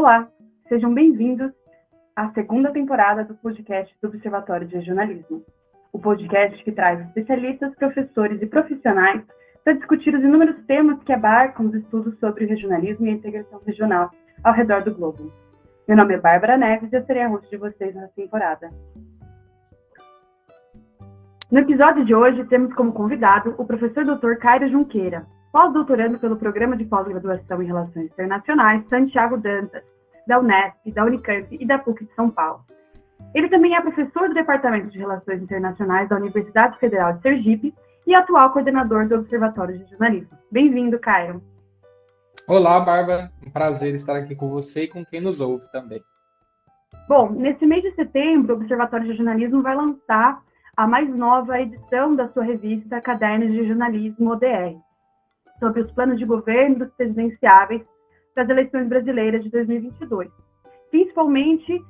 Olá, sejam bem-vindos à segunda temporada do podcast do Observatório de Regionalismo. O podcast que traz especialistas, professores e profissionais para discutir os inúmeros temas que abarcam os estudos sobre o regionalismo e a integração regional ao redor do globo. Meu nome é Bárbara Neves e eu serei a host de vocês nessa temporada. No episódio de hoje, temos como convidado o professor Dr. Cairo Junqueira, pós-doutorando pelo Programa de Pós-Graduação em Relações Internacionais Santiago Dantas, da Unesp, da Unicamp e da PUC de São Paulo. Ele também é professor do Departamento de Relações Internacionais da Universidade Federal de Sergipe e atual coordenador do Observatório de Jornalismo. Bem-vindo, Cairo. Olá, Bárbara. Um prazer estar aqui com você e com quem nos ouve também. Bom, nesse mês de setembro, o Observatório de Jornalismo vai lançar a mais nova edição da sua revista Cadernos de Jornalismo ODR, sobre os planos de governo dos presidenciáveis para as eleições brasileiras de 2022, principalmente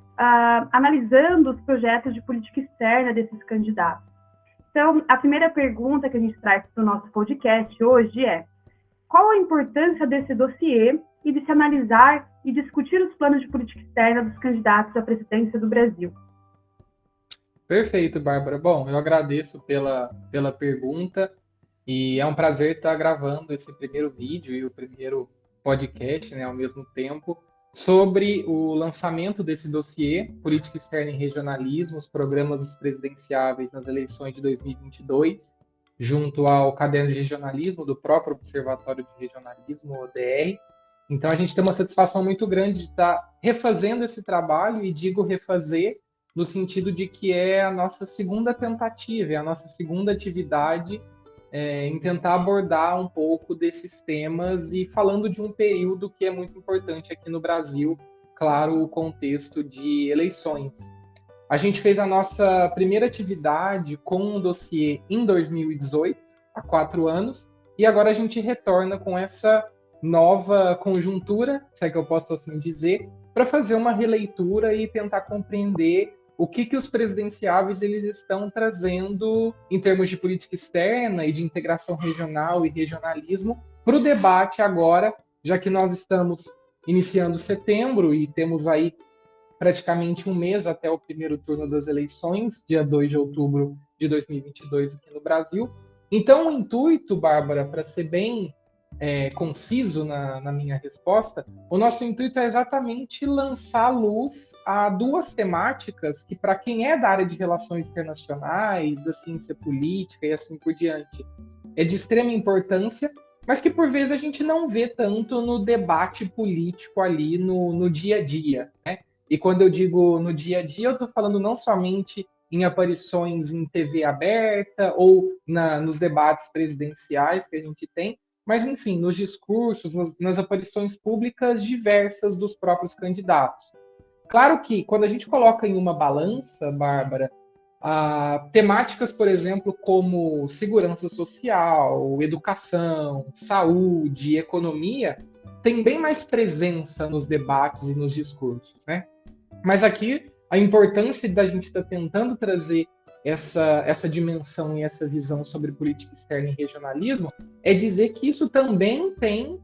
analisando os projetos de política externa desses candidatos. Então, a primeira pergunta que a gente traz para o nosso podcast hoje é: qual a importância desse dossiê e de se analisar e discutir os planos de política externa dos candidatos à presidência do Brasil? Perfeito, Bárbara. Bom, eu agradeço pela pergunta e é um prazer estar gravando esse primeiro vídeo e o primeiro podcast, ao mesmo tempo, sobre o lançamento desse dossiê, Política Externa e Regionalismo, os programas dos presidenciáveis nas eleições de 2022, junto ao Caderno de Regionalismo do próprio Observatório de Regionalismo, ODR. Então, a gente tem uma satisfação muito grande de estar refazendo esse trabalho, e digo refazer no sentido de que é a nossa segunda tentativa, é a nossa segunda atividade em tentar abordar um pouco desses temas e falando de um período que é muito importante aqui no Brasil, claro, o contexto de eleições. A gente fez a nossa primeira atividade com um dossiê em 2018, há 4 anos, e agora a gente retorna com essa nova conjuntura, se é que eu posso assim dizer, para fazer uma releitura e tentar compreender o que os presidenciáveis eles estão trazendo em termos de política externa e de integração regional e regionalismo para o debate agora, já que nós estamos iniciando setembro e temos aí praticamente um mês até o primeiro turno das eleições, dia 2 de outubro de 2022 aqui no Brasil. Então, o intuito, Bárbara, para ser bem conciso na minha resposta, o nosso intuito é exatamente lançar luz a 2 temáticas que, para quem é da área de relações internacionais, da ciência política e assim por diante, é de extrema importância, mas que por vezes a gente não vê tanto no debate político ali no dia a dia, né? E quando eu digo no dia a dia, eu estou falando não somente em aparições em TV aberta ou nos debates presidenciais que a gente tem, mas, enfim, nos discursos, nas aparições públicas diversas dos próprios candidatos. Claro que, quando a gente coloca em uma balança, Bárbara, temáticas, por exemplo, como segurança social, educação, saúde, economia, tem bem mais presença nos debates e nos discursos, né? Mas aqui, a importância da gente estar tentando trazer essa dimensão e essa visão sobre política externa e regionalismo é dizer que isso também tem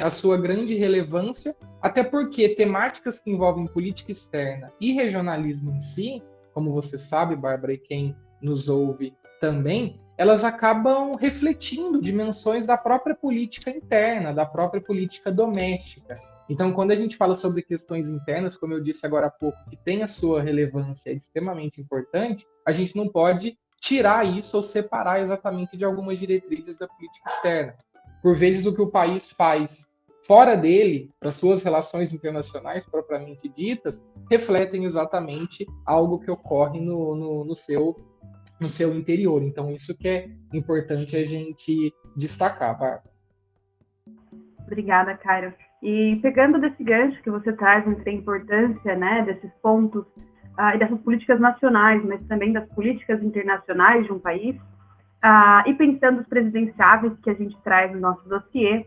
a sua grande relevância, até porque temáticas que envolvem política externa e regionalismo em si, como você sabe, Bárbara, e quem nos ouve também, elas acabam refletindo dimensões da própria política interna, da própria política doméstica. Então, quando a gente fala sobre questões internas, como eu disse agora há pouco, que tem a sua relevância, é extremamente importante, a gente não pode tirar isso ou separar exatamente de algumas diretrizes da política externa. Por vezes, o que o país faz fora dele, para suas relações internacionais propriamente ditas, refletem exatamente algo que ocorre no seu interior. Então, isso que é importante a gente destacar, Bárbara. Obrigada, Cairo. E pegando desse gancho que você traz entre a importância, desses pontos e dessas políticas nacionais, mas também das políticas internacionais de um país, e pensando os presidenciáveis que a gente traz no nosso dossiê,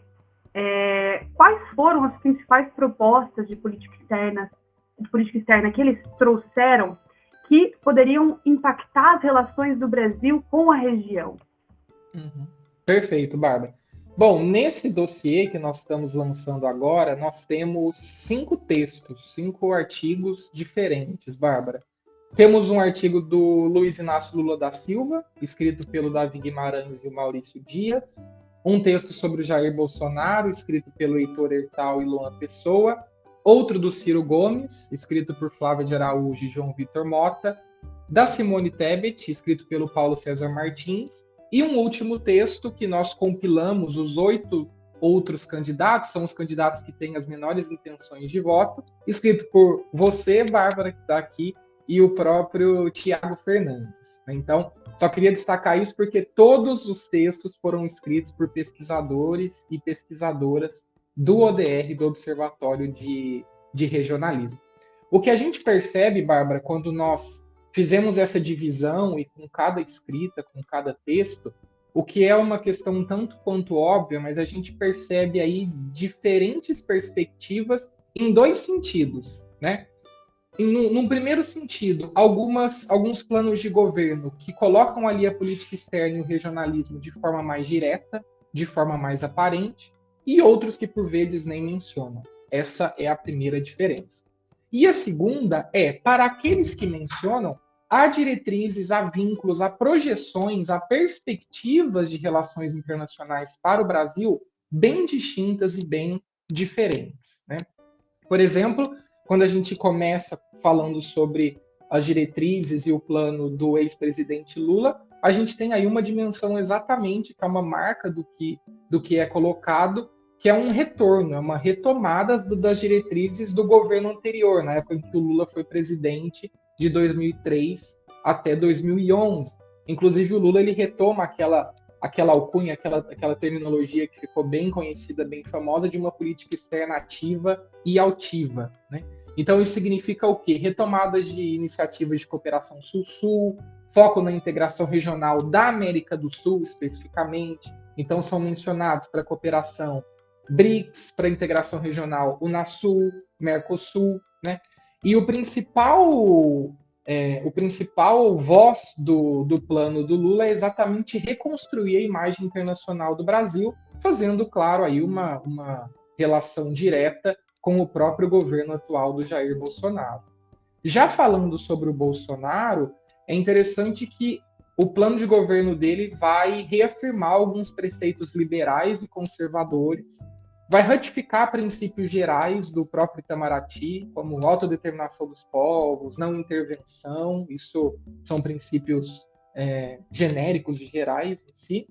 quais foram as principais propostas de política externa que eles trouxeram que poderiam impactar as relações do Brasil com a região? Perfeito, Bárbara. Bom, nesse dossiê que nós estamos lançando agora, nós temos 5 textos, 5 artigos diferentes, Bárbara. Temos um artigo do Luiz Inácio Lula da Silva, escrito pelo Davi Guimarães e o Maurício Dias. Um texto sobre o Jair Bolsonaro, escrito pelo Heitor Hertal e Luan Pessoa. Outro do Ciro Gomes, escrito por Flávia de Araújo e João Vitor Mota. Da Simone Tebet, escrito pelo Paulo César Martins. E um último texto que nós compilamos, os 8 outros candidatos, são os candidatos que têm as menores intenções de voto, escrito por você, Bárbara, que está aqui, e o próprio Tiago Fernandes. Então, só queria destacar isso porque todos os textos foram escritos por pesquisadores e pesquisadoras do ODR, do Observatório de Regionalismo. O que a gente percebe, Bárbara, quando nós fizemos essa divisão e com cada escrita, com cada texto, o que é uma questão tanto quanto óbvia, mas a gente percebe aí diferentes perspectivas em 2 sentidos, né? Num primeiro sentido, alguns planos de governo que colocam ali a política externa e o regionalismo de forma mais direta, de forma mais aparente, e outros que por vezes nem mencionam. Essa é a primeira diferença. E a segunda é, para aqueles que mencionam, há diretrizes, há vínculos, há projeções, há perspectivas de relações internacionais para o Brasil bem distintas e bem diferentes, né? Por exemplo, quando a gente começa falando sobre as diretrizes e o plano do ex-presidente Lula, a gente tem aí uma dimensão exatamente, que é uma marca do que é colocado, que é um retorno, é uma retomada das diretrizes do governo anterior, na época em que o Lula foi presidente, de 2003 até 2011. Inclusive, o Lula ele retoma aquela alcunha, aquela terminologia que ficou bem conhecida, bem famosa, de uma política externa ativa e altiva, né? Então, isso significa o quê? Retomadas de iniciativas de cooperação Sul-Sul, foco na integração regional da América do Sul, especificamente. Então, são mencionados para a cooperação BRICS, para a integração regional Unasul, Mercosul, né? E o principal voz do plano do Lula é exatamente reconstruir a imagem internacional do Brasil, fazendo, claro, aí uma relação direta com o próprio governo atual do Jair Bolsonaro. Já falando sobre o Bolsonaro, é interessante que o plano de governo dele vai reafirmar alguns preceitos liberais e conservadores, vai ratificar princípios gerais do próprio Itamaraty, como autodeterminação dos povos, não intervenção, isso são princípios genéricos e gerais em si.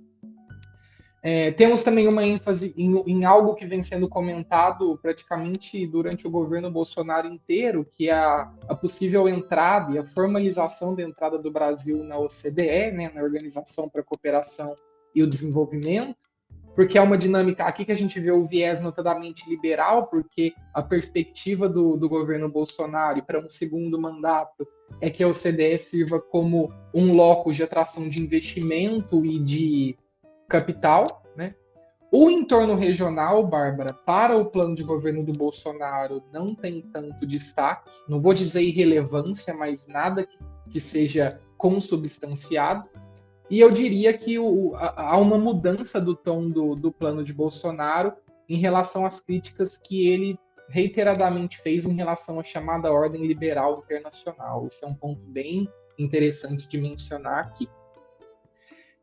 Temos também uma ênfase em algo que vem sendo comentado praticamente durante o governo Bolsonaro inteiro, que é a possível entrada e a formalização da entrada do Brasil na OCDE, né, na Organização para a Cooperação e o Desenvolvimento, porque é uma dinâmica aqui que a gente vê o viés notadamente liberal, porque a perspectiva do governo Bolsonaro para um segundo mandato é que a OCDE sirva como um locus de atração de investimento e de capital, né? O entorno regional, Bárbara, para o plano de governo do Bolsonaro não tem tanto destaque, não vou dizer irrelevância, mas nada que seja consubstanciado. E eu diria que há uma mudança do tom do plano de Bolsonaro em relação às críticas que ele reiteradamente fez em relação à chamada ordem liberal internacional. Isso é um ponto bem interessante de mencionar aqui.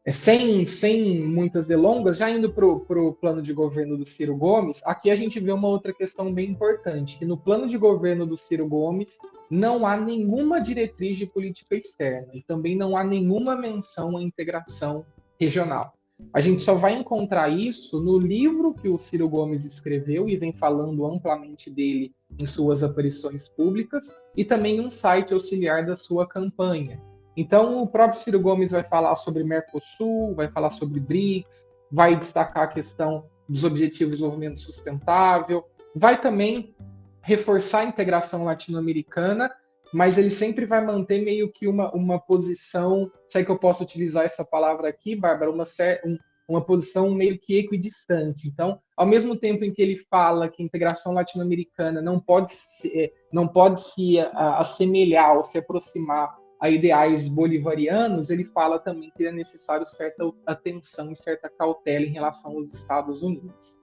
Sem muitas delongas, já indo para o plano de governo do Ciro Gomes, aqui a gente vê uma outra questão bem importante, que no plano de governo do Ciro Gomes não há nenhuma diretriz de política externa e também não há nenhuma menção à integração regional. A gente só vai encontrar isso no livro que o Ciro Gomes escreveu e vem falando amplamente dele em suas aparições públicas e também um site auxiliar da sua campanha. Então, o próprio Ciro Gomes vai falar sobre Mercosul, vai falar sobre BRICS, vai destacar a questão dos Objetivos de Desenvolvimento Sustentável, vai também reforçar a integração latino-americana, mas ele sempre vai manter meio que uma posição, sei que eu posso utilizar essa palavra aqui, Bárbara, uma posição meio que equidistante. Então, ao mesmo tempo em que ele fala que a integração latino-americana não pode se assemelhar ou se aproximar a ideais bolivarianos, ele fala também que é necessário certa atenção e certa cautela em relação aos Estados Unidos.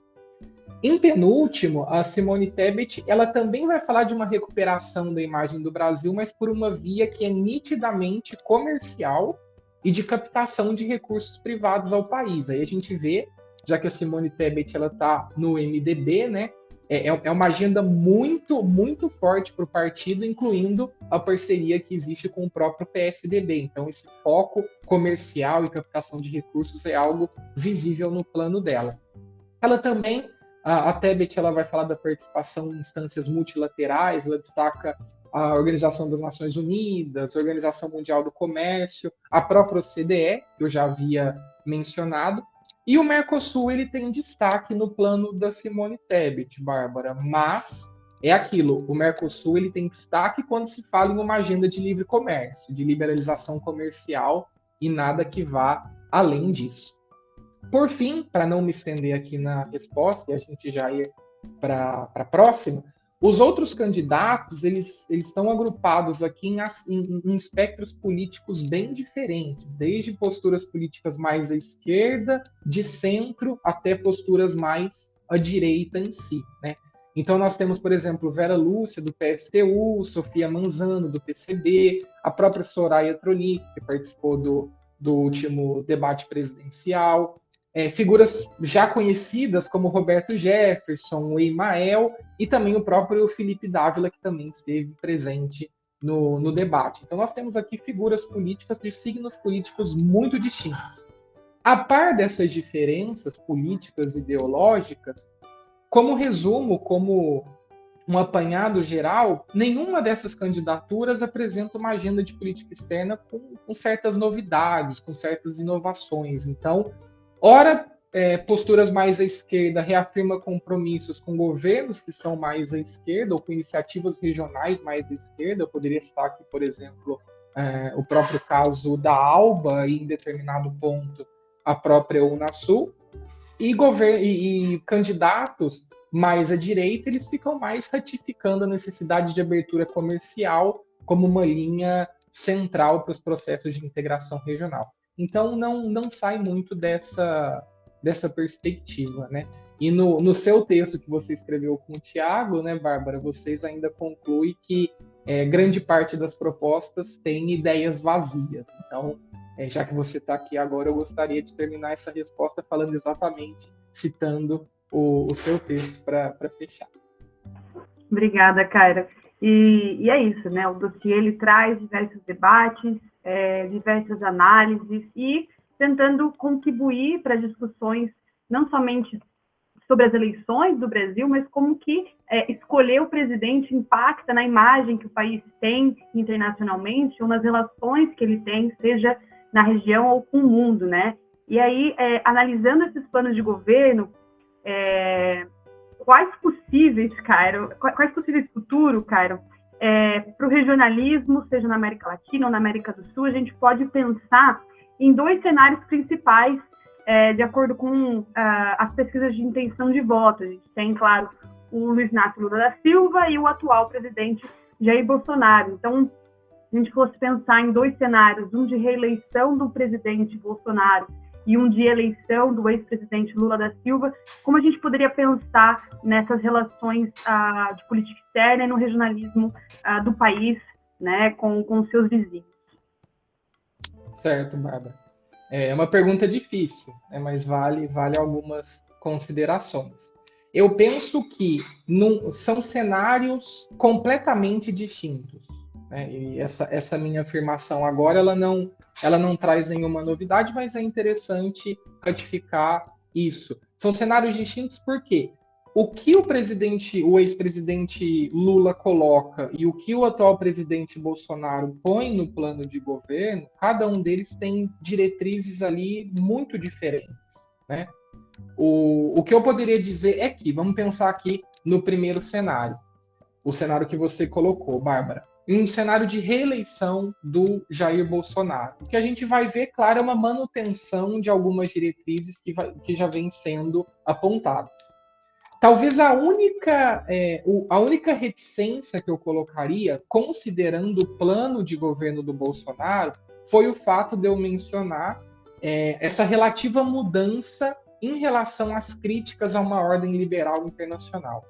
Em penúltimo, a Simone Tebet, ela também vai falar de uma recuperação da imagem do Brasil, mas por uma via que é nitidamente comercial e de captação de recursos privados ao país. Aí a gente vê, já que a Simone Tebet ela está no MDB, né? É uma agenda muito, muito forte para o partido, incluindo a parceria que existe com o próprio PSDB. Então, esse foco comercial e captação de recursos é algo visível no plano dela. Ela também, a Tebet, ela vai falar da participação em instâncias multilaterais, ela destaca a Organização das Nações Unidas, a Organização Mundial do Comércio, a própria OCDE, que eu já havia mencionado, e o Mercosul ele tem destaque no plano da Simone Tebet, Bárbara, mas é aquilo, o Mercosul ele tem destaque quando se fala em uma agenda de livre comércio, de liberalização comercial e nada que vá além disso. Por fim, para não me estender aqui na resposta e a gente já ir para a próxima, os outros candidatos eles estão agrupados aqui em espectros políticos bem diferentes, desde posturas políticas mais à esquerda, de centro, até posturas mais à direita em si, né? Então nós temos, por exemplo, Vera Lúcia, do PSTU, Sofia Manzano, do PCB, a própria Soraya Tronic, que participou do último debate presidencial, figuras já conhecidas como Roberto Jefferson, o Emael e também o próprio Felipe Dávila, que também esteve presente no debate. Então nós temos aqui figuras políticas de signos políticos muito distintos. A par dessas diferenças políticas e ideológicas, como resumo, como um apanhado geral, nenhuma dessas candidaturas apresenta uma agenda de política externa com certas novidades, com certas inovações. Então, ora, posturas mais à esquerda reafirma compromissos com governos que são mais à esquerda ou com iniciativas regionais mais à esquerda. Eu poderia citar aqui, por exemplo, o próprio caso da ALBA e, em determinado ponto, a própria Unasul. E candidatos mais à direita, eles ficam mais ratificando a necessidade de abertura comercial como uma linha central para os processos de integração regional. Então, não sai muito dessa perspectiva, né? E no seu texto que você escreveu com o Tiago, né, Bárbara, vocês ainda concluem que grande parte das propostas tem ideias vazias. Então, já que você está aqui agora, eu gostaria de terminar essa resposta falando exatamente, citando o seu texto para fechar. Obrigada, Kaira. E é isso, né? O dossiê ele traz diversos debates, diversas análises e tentando contribuir para discussões não somente sobre as eleições do Brasil, mas como que escolher o presidente impacta na imagem que o país tem internacionalmente ou nas relações que ele tem, seja na região ou com o mundo, né? E aí, analisando esses planos de governo, quais possíveis futuros, Cairo, para o regionalismo, seja na América Latina ou na América do Sul, a gente pode pensar em dois cenários principais, de acordo com as pesquisas de intenção de voto. A gente tem, claro, o Luiz Inácio Lula da Silva e o atual presidente Jair Bolsonaro. Então, se a gente fosse pensar em dois cenários, um de reeleição do presidente Bolsonaro e um de eleição do ex-presidente Lula da Silva, como a gente poderia pensar nessas relações de política externa e no regionalismo do país, né, com seus vizinhos? Certo, Bárbara. É uma pergunta difícil, né, mas vale algumas considerações. Eu penso que são cenários completamente distintos. E essa minha afirmação agora ela não traz nenhuma novidade, mas é interessante ratificar isso. São cenários distintos porque o que o ex-presidente Lula coloca e o que o atual presidente Bolsonaro põe no plano de governo, cada um deles tem diretrizes ali muito diferentes, né? O que eu poderia dizer é que, vamos pensar aqui no primeiro cenário, o cenário que você colocou, Bárbara. Em um cenário de reeleição do Jair Bolsonaro. O que a gente vai ver, claro, é uma manutenção de algumas diretrizes que já vêm sendo apontadas. Talvez a única reticência que eu colocaria, considerando o plano de governo do Bolsonaro, foi o fato de eu mencionar essa relativa mudança em relação às críticas a uma ordem liberal internacional.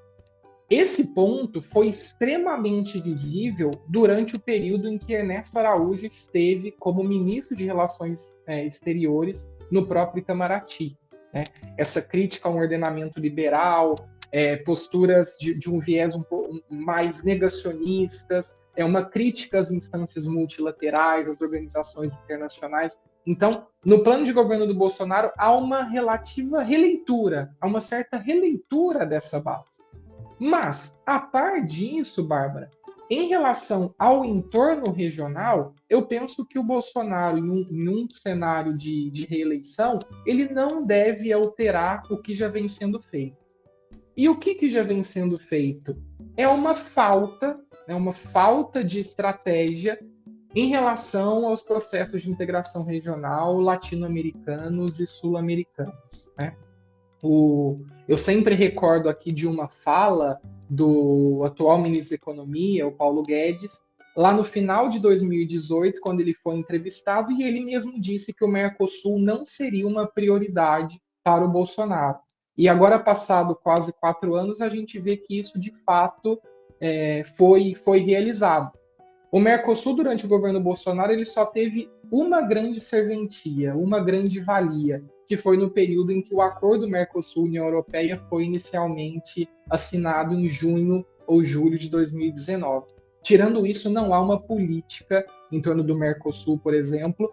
Esse ponto foi extremamente visível durante o período em que Ernesto Araújo esteve como ministro de Relações Exteriores no próprio Itamaraty. Né? Essa crítica a um ordenamento liberal, posturas de um viés um pouco mais negacionistas, uma crítica às instâncias multilaterais, às organizações internacionais. Então, no plano de governo do Bolsonaro, há uma relativa releitura, há uma certa releitura dessa base. Mas, a par disso, Bárbara, em relação ao entorno regional, eu penso que o Bolsonaro, em um cenário de reeleição, ele não deve alterar o que já vem sendo feito. E o que já vem sendo feito? É uma falta de estratégia em relação aos processos de integração regional latino-americanos e sul-americanos. Né? Eu sempre recordo aqui de uma fala do atual ministro da Economia, o Paulo Guedes, lá no final de 2018, quando ele foi entrevistado, e ele mesmo disse que o Mercosul não seria uma prioridade para o Bolsonaro. E agora, passado quase 4 anos, a gente vê que isso, de fato, foi realizado. O Mercosul, durante o governo Bolsonaro, ele só teve uma grande serventia, uma grande valia, que foi no período em que o acordo Mercosul-União Europeia foi inicialmente assinado em junho ou julho de 2019. Tirando isso, não há uma política em torno do Mercosul, por exemplo.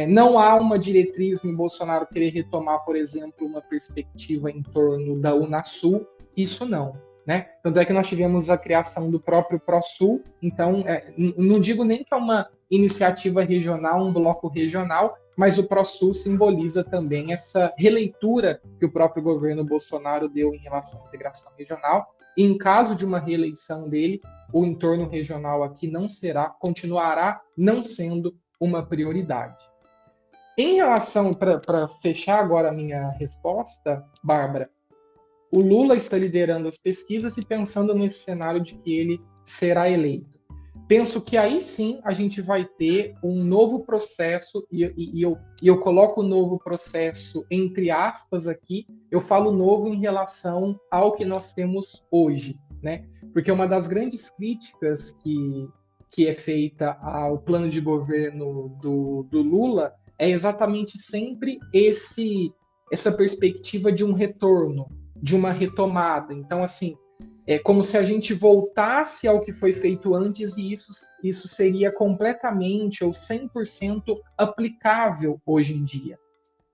Não há uma diretriz no Bolsonaro querer retomar, por exemplo, uma perspectiva em torno da Unasul. Isso não. Né? Tanto é que nós tivemos a criação do próprio ProSul, então não digo nem que é uma iniciativa regional, um bloco regional, mas o ProSul simboliza também essa releitura que o próprio governo Bolsonaro deu em relação à integração regional. E em caso de uma reeleição dele, o entorno regional aqui continuará não sendo uma prioridade. Em relação, para fechar agora a minha resposta, Bárbara, o Lula está liderando as pesquisas e pensando nesse cenário de que ele será eleito. Penso que aí sim a gente vai ter um novo processo, e eu coloco o novo processo entre aspas aqui, eu falo novo em relação ao que nós temos hoje, né? Porque uma das grandes críticas que é feita ao plano de governo do Lula é exatamente sempre essa perspectiva de um retorno, de uma retomada. Então, assim, é como se a gente voltasse ao que foi feito antes e isso seria completamente ou 100% aplicável hoje em dia.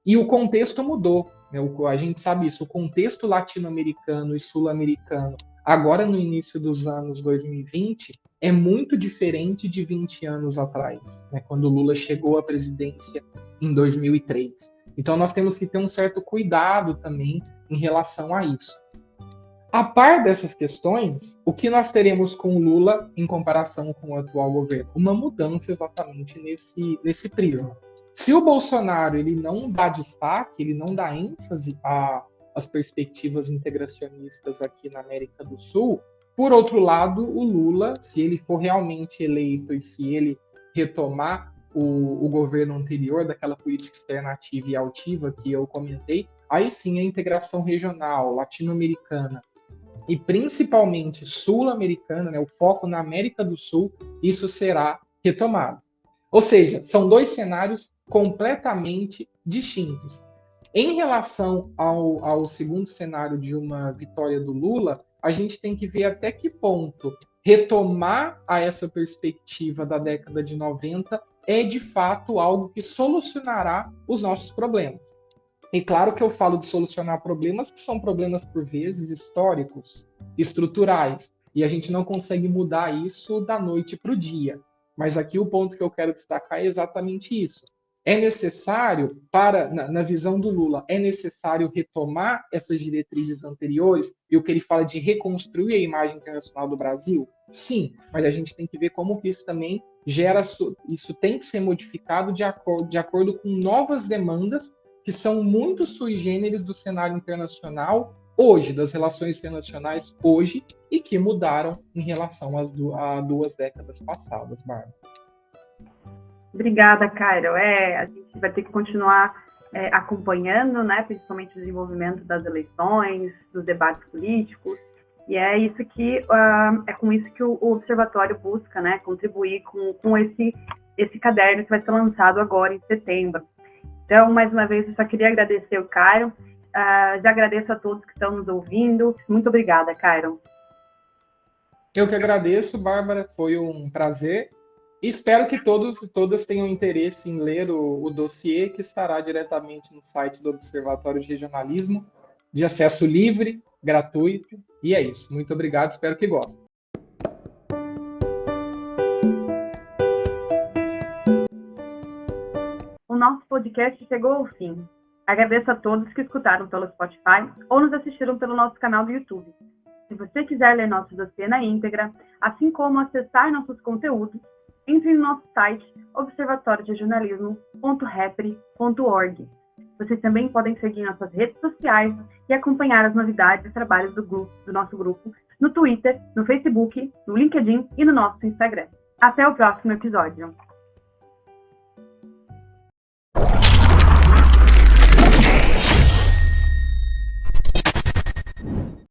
E o contexto mudou, né? A gente sabe isso, o contexto latino-americano e sul-americano, agora no início dos anos 2020, é muito diferente de 20 anos atrás, né? Quando o Lula chegou à presidência em 2003. Então, nós temos que ter um certo cuidado também em relação a isso. A par dessas questões, o que nós teremos com o Lula em comparação com o atual governo? Uma mudança exatamente nesse prisma. Se o Bolsonaro ele não dá destaque, ele não dá ênfase às perspectivas integracionistas aqui na América do Sul, por outro lado, o Lula, se ele for realmente eleito e se ele retomar o governo anterior, daquela política externa ativa e altiva que eu comentei, aí sim a integração regional, latino-americana e principalmente sul-americana, né, o foco na América do Sul, isso será retomado. Ou seja, são dois cenários completamente distintos. Em relação ao segundo cenário de uma vitória do Lula, a gente tem que ver até que ponto retomar a essa perspectiva da década de 90 é de fato algo que solucionará os nossos problemas. E claro que eu falo de solucionar problemas que são problemas, por vezes, históricos, estruturais, e a gente não consegue mudar isso da noite para o dia. Mas aqui o ponto que eu quero destacar é exatamente isso. É necessário, na visão do Lula, é necessário retomar essas diretrizes anteriores, e o que ele fala de reconstruir a imagem internacional do Brasil? Sim, mas a gente tem que ver como que isso também isso tem que ser modificado de acordo com novas demandas que são muito sui generis do cenário internacional hoje, das relações internacionais hoje, e que mudaram em relação a 2 décadas passadas, Bárbara. Obrigada, Cairo. A gente vai ter que continuar acompanhando, né, principalmente o desenvolvimento das eleições, dos debates políticos, e é isso que é com isso que o Observatório busca, né, contribuir com esse caderno que vai ser lançado agora em setembro. Então, mais uma vez, eu só queria agradecer o Cairo. Já agradeço a todos que estão nos ouvindo. Muito obrigada, Cairo. Eu que agradeço, Bárbara. Foi um prazer. E espero que todos e todas tenham interesse em ler o dossiê, que estará diretamente no site do Observatório de Regionalismo, de acesso livre, gratuito. E é isso. Muito obrigado. Espero que gostem. O nosso podcast chegou ao fim. Agradeço a todos que escutaram pelo Spotify ou nos assistiram pelo nosso canal do YouTube. Se você quiser ler nosso dossiê na íntegra, assim como acessar nossos conteúdos, entre no nosso site observatoriodejornalismo.repre.org. Vocês também podem seguir nossas redes sociais e acompanhar as novidades e trabalhos do nosso grupo no Twitter, no Facebook, no LinkedIn e no nosso Instagram. Até o próximo episódio.